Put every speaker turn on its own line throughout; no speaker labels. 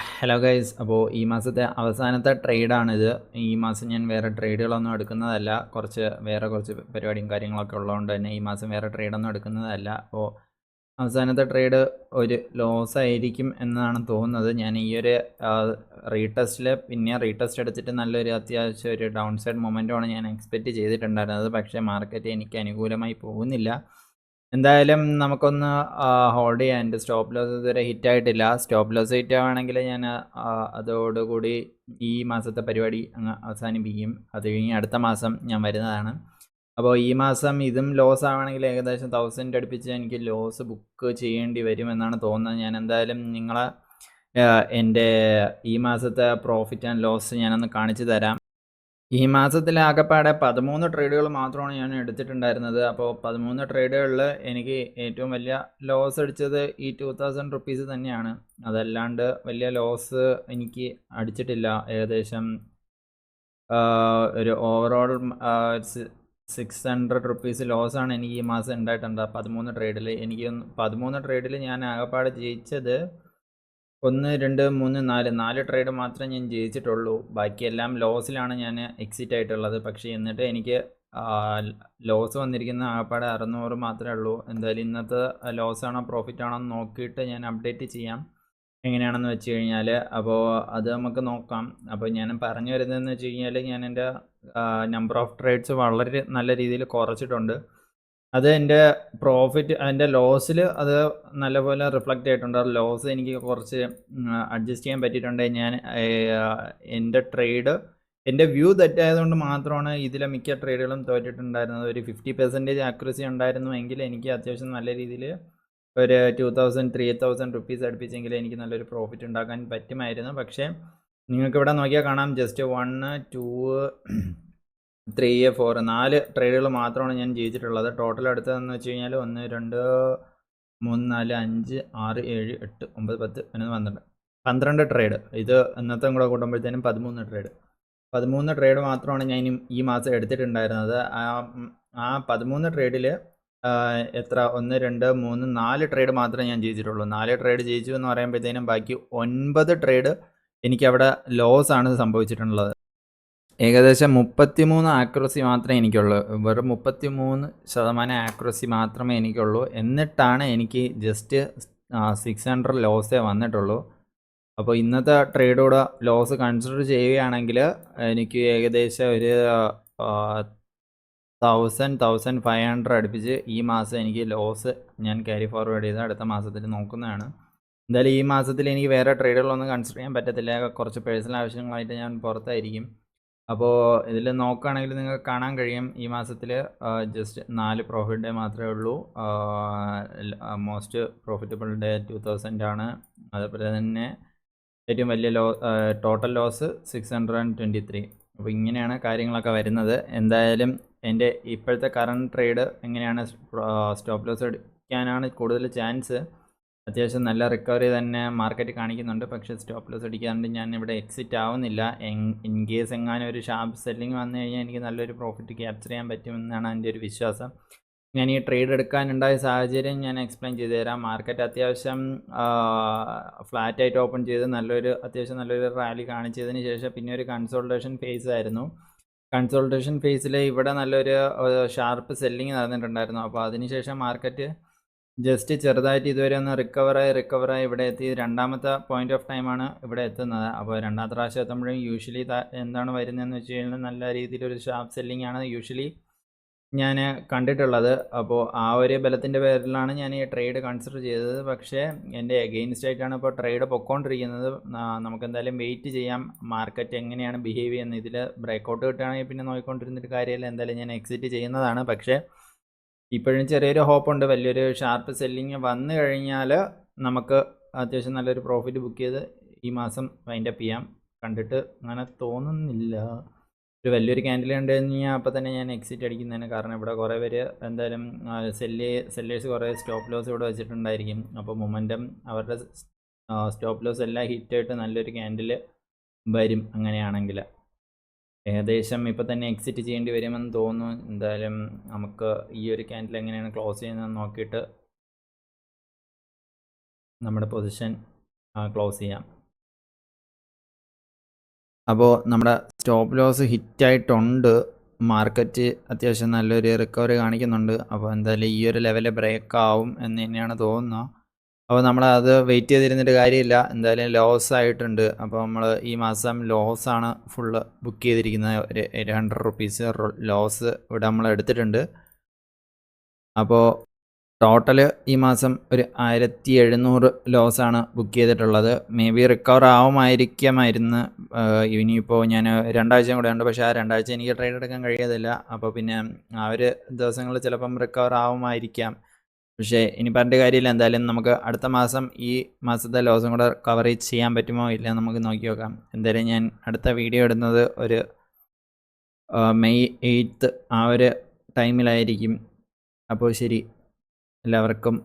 Hello guys, അപ്പോൾ ഈ മാസത്തെ അവസാനത്തെ ട്രേഡാണിത്. ഈ മാസം ഞാൻ വേറെ ട്രേഡുകളൊന്നും എടുക്കുന്നതല്ല. വേറെ കുറച്ച് പരിപാടിയും കാര്യങ്ങളൊക്കെ ഉള്ളതുകൊണ്ട് തന്നെ ഈ മാസം വേറെ ട്രേഡൊന്നും എടുക്കുന്നതല്ല. അപ്പോൾ അവസാനത്തെ ട്രേഡ് ഒരു ലോസ് ആയിരിക്കും എന്നാണ് തോന്നുന്നത്. ഞാൻ ഈ ഒരു റീടെസ്റ്റിൽ പിന്നെ റീടെസ്റ്റ് എടുത്തിട്ട് നല്ലൊരു അത്യാവശ്യം ഒരു ഡൗൺ സൈഡ് മൊമെൻറ്റമാണ് ഞാൻ എക്സ്പെക്റ്റ് ചെയ്തിട്ടുണ്ടായിരുന്നത്. പക്ഷേ മാർക്കറ്റ് എനിക്ക് അനുകൂലമായി പോകുന്നില്ല. എന്തായാലും നമുക്കൊന്ന് ഹോൾഡ് ചെയ്യാം. എൻ്റെ സ്റ്റോപ്പ് ലോസ് ഇതുവരെ ഹിറ്റായിട്ടില്ല. സ്റ്റോപ്പ് ലോസ് ഹിറ്റ് ആവുകയാണെങ്കിൽ ഞാൻ അതോടുകൂടി ഈ മാസത്തെ പരിപാടി അങ്ങ് അവസാനിപ്പിക്കും. അത് കഴിഞ്ഞ് അടുത്ത മാസം ഞാൻ വരുന്നതാണ്. അപ്പോൾ ഈ മാസം ഇതും ലോസ് ആവുകയാണെങ്കിൽ ഏകദേശം 1000 അടുപ്പിച്ച് എനിക്ക് ലോസ് ബുക്ക് ചെയ്യേണ്ടി വരുമെന്നാണ് തോന്നുന്നത്. ഞാൻ എന്തായാലും നിങ്ങളെ എൻ്റെ ഈ മാസത്തെ പ്രോഫിറ്റ് ആൻഡ് ലോസ് ഞാനൊന്ന് കാണിച്ചു തരാം. ഈ മാസത്തിൽ ആകെപ്പാടെ 13 ട്രേഡുകൾ മാത്രമാണ് ഞാൻ എടുത്തിട്ടുണ്ടായിരുന്നത്. അപ്പോൾ 13 ട്രേഡുകളിൽ എനിക്ക് ഏറ്റവും വലിയ ലോസ് അടിച്ചത് ഈ 2000 റുപ്പീസ് തന്നെയാണ്. അതല്ലാണ്ട് വലിയ ലോസ് എനിക്ക് അടിച്ചിട്ടില്ല. ഏകദേശം ഒരു ഓവറോൾ 600 റുപ്പീസ് ലോസാണ് എനിക്ക് ഈ മാസം ഉണ്ടായിട്ടുണ്ട് 13 ട്രേഡിൽ. 13 ട്രേഡിൽ ഞാൻ ആകെപ്പാടെ ജയിച്ചത് 1, 2, 3, 4 ട്രേഡ് മാത്രമേ ഞാൻ ജയിച്ചിട്ടുള്ളൂ. ബാക്കിയെല്ലാം ലോസിലാണ് ഞാൻ എക്സിറ്റ് ആയിട്ടുള്ളത്. പക്ഷേ എന്നിട്ട് എനിക്ക് ലോസ് വന്നിരിക്കുന്ന ആകപ്പാടെ 600 മാത്രമേ ഉള്ളൂ. എന്തായാലും ഇന്നത്തെ ലോസാണോ പ്രോഫിറ്റ് ആണോ എന്ന് നോക്കിയിട്ട് ഞാൻ അപ്ഡേറ്റ് ചെയ്യാം എങ്ങനെയാണെന്ന് വെച്ച് കഴിഞ്ഞാൽ. അപ്പോൾ അത് നമുക്ക് നോക്കാം. അപ്പോൾ ഞാൻ പറഞ്ഞു വരുന്നതെന്ന് വെച്ച് കഴിഞ്ഞാൽ ഞാൻ എൻ്റെ നമ്പർ ഓഫ് ട്രേഡ്സ് വളരെ നല്ല രീതിയിൽ കുറച്ചിട്ടുണ്ട്. അത് എൻ്റെ എൻ്റെ ലോസിൽ അത് നല്ലപോലെ റിഫ്ലക്റ്റ് ആയിട്ടുണ്ട്. ലോസ് എനിക്ക് കുറച്ച് അഡ്ജസ്റ്റ് ചെയ്യാൻ പറ്റിയിട്ടുണ്ട്. എൻ്റെ വ്യൂ തെറ്റായതുകൊണ്ട് മാത്രമാണ് ഇതിലെ മിക്ക ട്രേഡുകളും തോറ്റിട്ടുണ്ടായിരുന്നത്. ഒരു 50% ആക്യുറസി ഉണ്ടായിരുന്നുവെങ്കിൽ എനിക്ക് അത്യാവശ്യം നല്ല രീതിയിൽ ഒരു 2000 3000 റുപ്പീസ് അടുപ്പിച്ചെങ്കിൽ എനിക്ക് നല്ലൊരു പ്രോഫിറ്റ് ഉണ്ടാക്കാൻ പറ്റുമായിരുന്നു. പക്ഷേ നിങ്ങൾക്കിവിടെ നോക്കിയാൽ കാണാം, ജസ്റ്റ് 1, 2, 3, 4 4 ട്രേഡുകൾ മാത്രമാണ് ഞാൻ ജയിച്ചിട്ടുള്ളത്. ടോട്ടൽ എടുത്തതെന്ന് വെച്ച് കഴിഞ്ഞാൽ 1, 2, 3, 4, 5, 6, 7, 8, 9, 10, 11, 12 ട്രേഡ്. ഇത് ഇന്നത്തെ കൂടെ കൂട്ടുമ്പോഴത്തേനും 13 ട്രേഡ് മാത്രമാണ് ഞാൻ ഈ മാസം എടുത്തിട്ടുണ്ടായിരുന്നത്. ആ 13 ട്രേഡിൽ എത്ര 1, 2, 3, 4 ട്രേഡ് മാത്രമേ ഞാൻ ജയിച്ചിട്ടുള്ളൂ. 4 ട്രേഡ് ജയിച്ചു എന്ന് പറയുമ്പോഴത്തേനും ബാക്കി 9 ട്രേഡ് എനിക്കവിടെ ലോസ് ആണ് സംഭവിച്ചിട്ടുള്ളത്. ഏകദേശം 33 ആക്യുറസി മാത്രമേ എനിക്കുള്ളൂ. വെറും 33% ആക്യുറസി മാത്രമേ എനിക്കുള്ളൂ. എന്നിട്ടാണ് എനിക്ക് ജസ്റ്റ് 600 ലോസേ വന്നിട്ടുള്ളൂ. അപ്പോൾ ഇന്നത്തെ ട്രേഡോടെ ലോസ് കൺസിഡർ ചെയ്യുകയാണെങ്കിൽ എനിക്ക് ഏകദേശം ഒരു 1500 അടുപ്പിച്ച് ഈ മാസം എനിക്ക് ലോസ് ഞാൻ ക്യാരി ഫോർവേഡ് ചെയ്ത് അടുത്ത മാസത്തിൽ നോക്കുന്നതാണ്. എന്തായാലും ഈ മാസത്തിൽ എനിക്ക് വേറെ ട്രേഡുകളൊന്നും കൺസിഡർ ചെയ്യാൻ പറ്റത്തില്ല. കുറച്ച് പേഴ്സണൽ ആവശ്യങ്ങളായിട്ട് ഞാൻ പുറത്തായിരിക്കും. അപ്പോൾ ഇതിൽ നോക്കുകയാണെങ്കിൽ നിങ്ങൾക്ക് കാണാൻ കഴിയും, ഈ മാസത്തിൽ ജസ്റ്റ് 4 പ്രോഫിറ്റ് ഡേ മാത്രമേ ഉള്ളൂ. മോസ്റ്റ് പ്രോഫിറ്റബിൾ ഡേ 2000 ആണ്. അതുപോലെ തന്നെ ഏറ്റവും വലിയ ടോട്ടൽ ലോസ് 623. അപ്പോൾ ഇങ്ങനെയാണ് കാര്യങ്ങളൊക്കെ വരുന്നത്. എന്തായാലും എൻ്റെ ഇപ്പോഴത്തെ കറണ്ട് ട്രേഡ് എങ്ങനെയാണ്, സ്റ്റോപ്പ് ലോസ് അടിക്കാനാണ് കൂടുതൽ ചാൻസ്. അത്യാവശ്യം നല്ല റിക്കവറി തന്നെ മാർക്കറ്റ് കാണിക്കുന്നുണ്ട്. പക്ഷേ സ്റ്റോപ്പ് ലോസ് അടിക്കാണ്ട് ഞാൻ ഇവിടെ എക്സിറ്റ് ആവുന്നില്ല. ഇൻ കേസ് എങ്ങാനും ഒരു ഷാർപ്പ് സെല്ലിങ് വന്നു കഴിഞ്ഞാൽ എനിക്ക് നല്ലൊരു പ്രോഫിറ്റ് ക്യാപ്ചർ ചെയ്യാൻ പറ്റുമെന്നാണ് എൻ്റെ ഒരു വിശ്വാസം. ഞാൻ ഈ ട്രേഡ് എടുക്കാനുണ്ടായ സാഹചര്യം ഞാൻ എക്സ്പ്ലെയിൻ ചെയ്തു തരാം. മാർക്കറ്റ് അത്യാവശ്യം ഫ്ലാറ്റായിട്ട് ഓപ്പൺ ചെയ്ത് അത്യാവശ്യം നല്ലൊരു റാലി കാണിച്ചതിന് ശേഷം പിന്നെ ഒരു കൺസോൾട്ടേഷൻ ഫേസ് ആയിരുന്നു. കൺസോൾട്ടേഷൻ ഫേസിൽ ഇവിടെ നല്ലൊരു ഷാർപ്പ് സെല്ലിങ് നടന്നിട്ടുണ്ടായിരുന്നു. അപ്പോൾ അതിനുശേഷം മാർക്കറ്റ് ജസ്റ്റ് ചെറുതായിട്ട് ഇതുവരെ ഒന്ന് റിക്കവറായി ഇവിടെ എത്തി. രണ്ടാമത്തെ പോയിന്റ് ഓഫ് ടൈമാണ് ഇവിടെ എത്തുന്നത്. അപ്പോൾ രണ്ടാമത്തെ പ്രാവശ്യം എത്തുമ്പോഴും യൂഷ്വലി എന്താണ് വരുന്നതെന്ന് വെച്ച് കഴിഞ്ഞാൽ നല്ല രീതിയിലൊരു ഷാർപ്പ് സെല്ലിംഗ് ആണ് യൂഷ്വലി ഞാൻ കണ്ടിട്ടുള്ളത്. അപ്പോൾ ആ ഒരു ബലത്തിൻ്റെ പേരിലാണ് ഞാൻ ഈ ട്രേഡ് കൺസിഡർ ചെയ്തത്. പക്ഷേ എൻ്റെ എഗെയിൻസ്റ്റ് ആയിട്ടാണ് ഇപ്പോൾ ട്രേഡ് പൊയ്ക്കൊണ്ടിരിക്കുന്നത്. നമുക്ക് എന്തായാലും വെയിറ്റ് ചെയ്യാം മാർക്കറ്റ് എങ്ങനെയാണ് ബിഹേവ് ചെയ്യുന്നത്. ഇതിൽ ബ്രേക്കൗട്ട് കിട്ടുകയാണെങ്കിൽ പിന്നെ നോക്കിക്കൊണ്ടിരുന്നിട്ട് കാര്യമില്ല. എന്തായാലും ഞാൻ എക്സിറ്റ് ചെയ്യുന്നതാണ്. പക്ഷേ ഇപ്പോഴും ചെറിയൊരു ഹോപ്പുണ്ട്. വലിയൊരു ഷാർപ്പ് സെല്ലിങ് വന്നു കഴിഞ്ഞാൽ നമുക്ക് അത്യാവശ്യം നല്ലൊരു പ്രോഫിറ്റ് ബുക്ക് ചെയ്ത് ഈ മാസം വൈൻഡപ്പ് ചെയ്യാം. കണ്ടിട്ട് അങ്ങനെ തോന്നുന്നില്ല. ഒരു വലിയൊരു ക്യാൻഡിൽ കണ്ടു കഴിഞ്ഞാൽ അപ്പോൾ തന്നെ ഞാൻ എക്സിറ്റ് അടിക്കുന്നതിന് കാരണം ഇവിടെ കുറേ പേര് എന്തായാലും സെല്ലേഴ്സ് കുറേ സ്റ്റോപ്പ് ലോസ് ഇവിടെ വെച്ചിട്ടുണ്ടായിരിക്കും. അപ്പോൾ മൊമെൻറ്റം അവരുടെ സ്റ്റോപ്പ് ലോസ് എല്ലാം ഹിറ്റായിട്ട് നല്ലൊരു ക്യാൻഡിൽ വരും. അങ്ങനെയാണെങ്കിൽ ഏകദേശം ഇപ്പോൾ തന്നെ എക്സിറ്റ് ചെയ്യേണ്ടി വരുമെന്ന് തോന്നുന്നു. എന്തായാലും നമുക്ക് ഈ ഒരു ക്യാൻഡിൽ എങ്ങനെയാണ് ക്ലോസ് ചെയ്യുന്നതെന്ന് നോക്കിയിട്ട് നമ്മുടെ പൊസിഷൻ ക്ലോസ് ചെയ്യാം. അപ്പോൾ നമ്മുടെ സ്റ്റോപ്പ് ലോസ് ഹിറ്റായിട്ടുണ്ട്. മാർക്കറ്റ് അത്യാവശ്യം നല്ലൊരു റിക്കവറി കാണിക്കുന്നുണ്ട്. അപ്പോൾ എന്തായാലും ഈ ഒരു ലെവല് ബ്രേക്ക് ആവും എന്ന് തന്നെയാണ് തോന്നുന്നത്. അപ്പോൾ നമ്മളത് വെയിറ്റ് ചെയ്തിരുന്നിട്ട് കാര്യമില്ല. എന്തായാലും ലോസ് ആയിട്ടുണ്ട്. അപ്പോൾ നമ്മൾ ഈ മാസം ലോസാണ് ഫുള്ള് ബുക്ക് ചെയ്തിരിക്കുന്നത്. ഒരു 800 റുപ്പീസ് ലോസ് ഇവിടെ നമ്മൾ എടുത്തിട്ടുണ്ട്. അപ്പോൾ ടോട്ടല് ഈ മാസം ഒരു 1700 ലോസാണ് ബുക്ക് ചെയ്തിട്ടുള്ളത്. മേ ബി റിക്കവർ ആവുമായിരിക്കാമായിരുന്നു. ഇനിയിപ്പോൾ ഞാൻ 2 ആഴ്ചയും കൂടെ ഉണ്ട്. പക്ഷേ ആ 2 ആഴ്ച എനിക്ക് ട്രേഡ് എടുക്കാൻ കഴിയത്തില്ല. അപ്പോൾ പിന്നെ ആ ഒരു ദിവസങ്ങളിൽ ചിലപ്പം റിക്കവർ ആവുമായിരിക്കാം. പക്ഷേ ഇനി പറഞ്ഞിട്ട് കാര്യമില്ല. എന്തായാലും നമുക്ക് അടുത്ത മാസം ഈ മാസത്തെ ലോസും കൂടെ കവറേജ് ചെയ്യാൻ പറ്റുമോ ഇല്ല നമുക്ക് നോക്കി നോക്കാം. എന്തായാലും ഞാൻ അടുത്ത വീഡിയോ ഇടുന്നത് ഒരു മെയ് 8 ആ ഒരു ടൈമിലായിരിക്കും. അപ്പോൾ ശരി, എല്ലാവർക്കും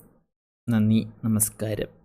നന്ദി, നമസ്കാരം.